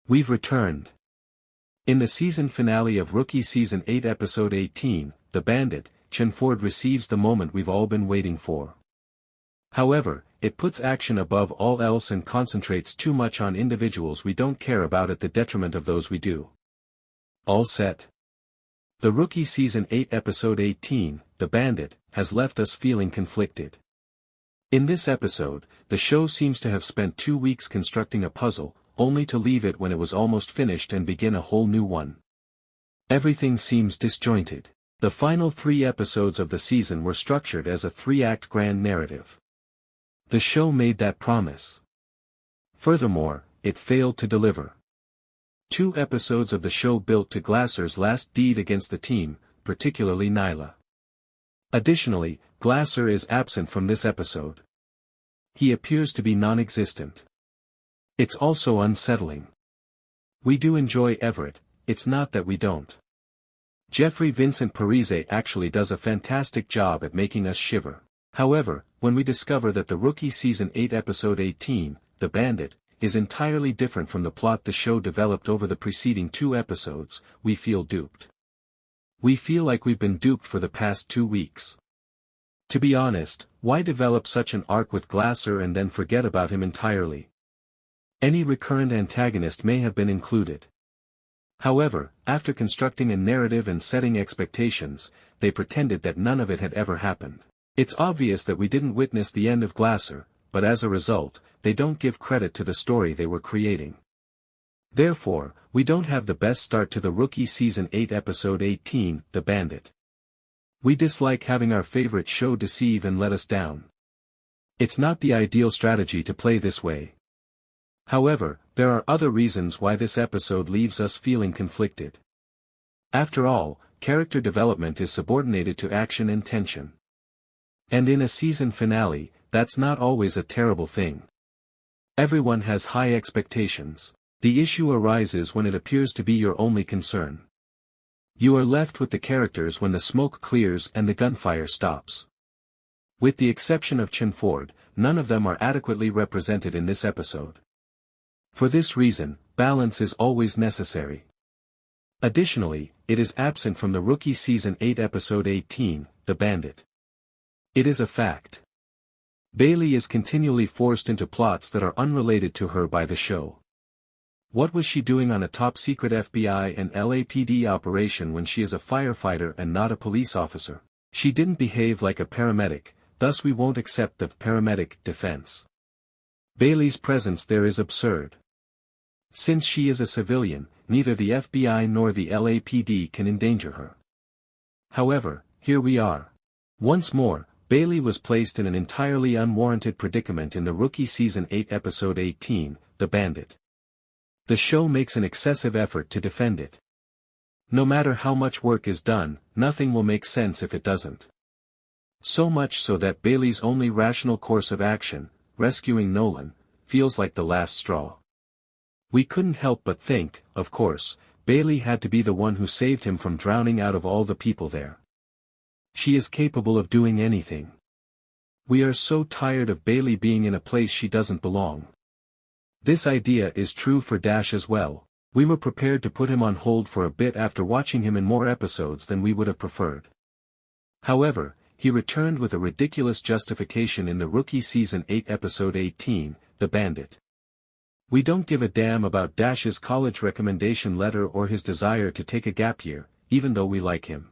We've returned. In the season finale of Rookie Season 8 Episode 18, the bandit, Chenford receives the moment we've all been waiting for. However, it puts action above all else and concentrates too much on individuals we don't care about at the detriment of those we do. All set. The Rookie Season 8 Episode 18, The Bandit, has left us feeling conflicted. In this episode, the show seems to have spent 2 weeks constructing a puzzle, only to leave it when it was almost finished and begin a whole new one. Everything seems disjointed. The final 3 episodes of the season were structured as a 3-act grand narrative. The show made that promise. Furthermore, it failed to deliver. 2 episodes of the show built to Glasser's last deed against the team, particularly Nyla. Additionally, Glasser is absent from this episode. He appears to be non-existent. It's also unsettling. We do enjoy Everett, it's not that we don't. Jeffrey Vincent Parise actually does a fantastic job at making us shiver. However, when we discover that the Rookie Season 8 Episode 18, The Bandit, is entirely different from the plot the show developed over the preceding 2 episodes, we feel duped. We feel like we've been duped for the past 2 weeks. To be honest, why develop such an arc with Glasser and then forget about him entirely? Any recurrent antagonist may have been included. However, after constructing a narrative and setting expectations, they pretended that none of it had ever happened. It's obvious that we didn't witness the end of Glasser, but as a result, they don't give credit to the story they were creating. Therefore, we don't have the best start to the Rookie Season 8 Episode 18, The Bandit. We dislike having our favorite show deceive and let us down. It's not the ideal strategy to play this way. However, there are other reasons why this episode leaves us feeling conflicted. After all, character development is subordinated to action and tension. And in a season finale, that's not always a terrible thing. Everyone has high expectations. The issue arises when it appears to be your only concern. You are left with the characters when the smoke clears and the gunfire stops. With the exception of Chenford, none of them are adequately represented in this episode. For this reason, balance is always necessary. Additionally, it is absent from the Rookie Season 8 Episode 18, The Bandit. It is a fact. Bailey is continually forced into plots that are unrelated to her by the show. What was she doing on a top-secret FBI and LAPD operation when she is a firefighter and not a police officer? She didn't behave like a paramedic, thus we won't accept the paramedic defense. Bailey's presence there is absurd. Since she is a civilian, neither the FBI nor the LAPD can endanger her. However, here we are. Once more, Bailey was placed in an entirely unwarranted predicament in the Rookie Season 8 Episode 18, The Bandit. The show makes an excessive effort to defend it. No matter how much work is done, nothing will make sense if it doesn't. So much so that Bailey's only rational course of action, rescuing Nolan, feels like the last straw. We couldn't help but think, of course, Bailey had to be the one who saved him from drowning out of all the people there. She is capable of doing anything. We are so tired of Bailey being in a place she doesn't belong. This idea is true for Dash as well. We were prepared to put him on hold for a bit after watching him in more episodes than we would have preferred. However, he returned with a ridiculous justification in the Rookie Season 8 Episode 18, The Bandit. We don't give a damn about Dash's college recommendation letter or his desire to take a gap year, even though we like him.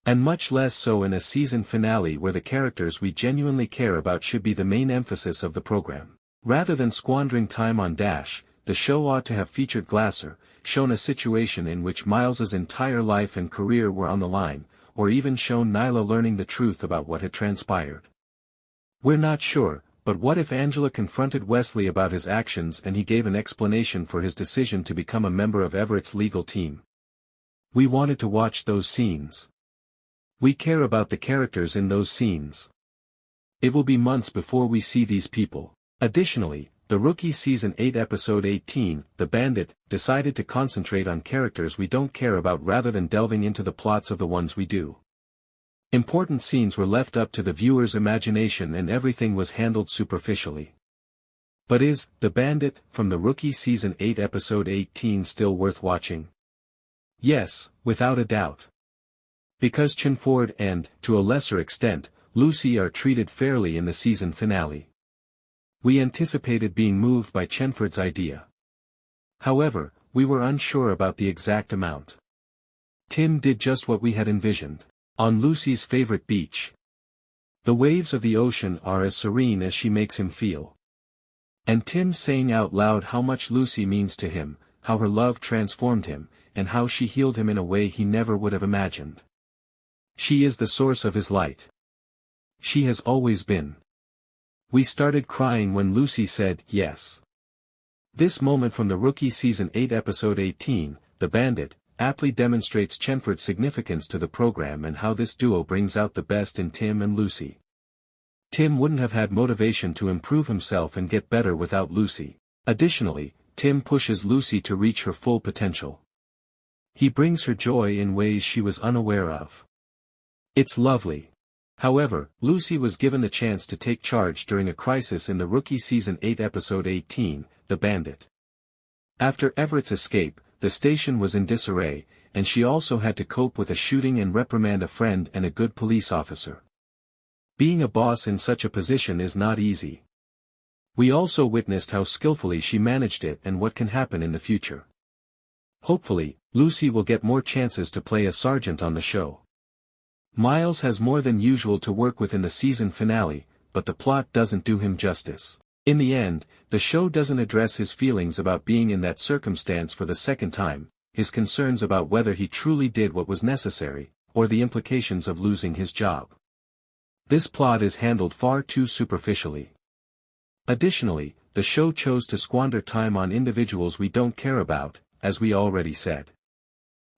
And much less so in a season finale where the characters we genuinely care about should be the main emphasis of the program. Rather than squandering time on Dash, the show ought to have featured Glasser, shown a situation in which Miles's entire life and career were on the line, or even shown Nyla learning the truth about what had transpired. We're not sure, but what if Angela confronted Wesley about his actions and he gave an explanation for his decision to become a member of Everett's legal team? We wanted to watch those scenes. We care about the characters in those scenes. It will be months before we see these people. Additionally, the Rookie Season 8 Episode 18, The Bandit, decided to concentrate on characters we don't care about rather than delving into the plots of the ones we do. Important scenes were left up to the viewer's imagination and everything was handled superficially. But is The Bandit from the Rookie Season 8 Episode 18 still worth watching? Yes, without a doubt. Because Chenford and, to a lesser extent, Lucy are treated fairly in the season finale. We anticipated being moved by Chenford's idea. However, we were unsure about the exact amount. Tim did just what we had envisioned. On Lucy's favorite beach. The waves of the ocean are as serene as she makes him feel. And Tim saying out loud how much Lucy means to him, how her love transformed him, and how she healed him in a way he never would have imagined. She is the source of his light. She has always been. We started crying when Lucy said yes. This moment from the Rookie Season 8 Episode 18, The Bandit, aptly demonstrates Chenford's significance to the program and how this duo brings out the best in Tim and Lucy. Tim wouldn't have had motivation to improve himself and get better without Lucy. Additionally, Tim pushes Lucy to reach her full potential. He brings her joy in ways she was unaware of. It's lovely. However, Lucy was given the chance to take charge during a crisis in the Rookie Season 8 Episode 18, The Bandit. After Everett's escape, the station was in disarray, and she also had to cope with a shooting and reprimand a friend and a good police officer. Being a boss in such a position is not easy. We also witnessed how skillfully she managed it and what can happen in the future. Hopefully, Lucy will get more chances to play a sergeant on the show. Miles has more than usual to work with in the season finale, but the plot doesn't do him justice. In the end, the show doesn't address his feelings about being in that circumstance for the second time, his concerns about whether he truly did what was necessary, or the implications of losing his job. This plot is handled far too superficially. Additionally, the show chose to squander time on individuals we don't care about, as we already said.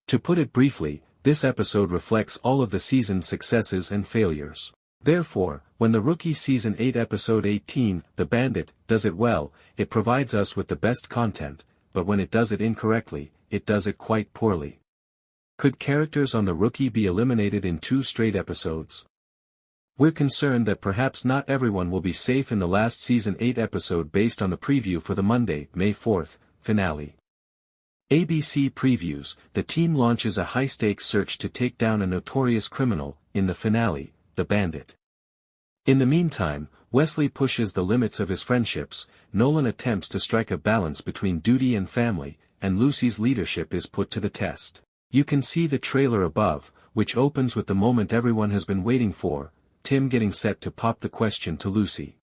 To put it briefly, this episode reflects all of the season's successes and failures. Therefore, when the Rookie Season 8 Episode 18, The Bandit, does it well, it provides us with the best content, but when it does it incorrectly, it does it quite poorly. Could characters on The Rookie be eliminated in 2 straight episodes? We're concerned that perhaps not everyone will be safe in the last Season 8 episode based on the preview for the Monday, May 4th, finale. ABC previews, the team launches a high-stakes search to take down a notorious criminal, in the finale, The Bandit. In the meantime, Wesley pushes the limits of his friendships, Nolan attempts to strike a balance between duty and family, and Lucy's leadership is put to the test. You can see the trailer above, which opens with the moment everyone has been waiting for, Tim getting set to pop the question to Lucy.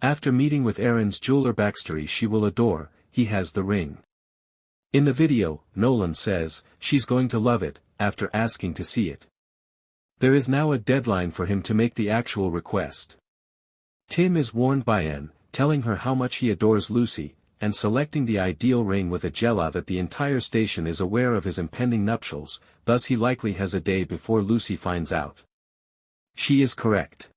After meeting with Aaron's jeweler backstory she will adore, he has the ring. In the video, Nolan says, she's going to love it, after asking to see it. There is now a deadline for him to make the actual request. Tim is warned by Anne, telling her how much he adores Lucy, and selecting the ideal ring with a gela that the entire station is aware of his impending nuptials, thus he likely has a day before Lucy finds out. She is correct.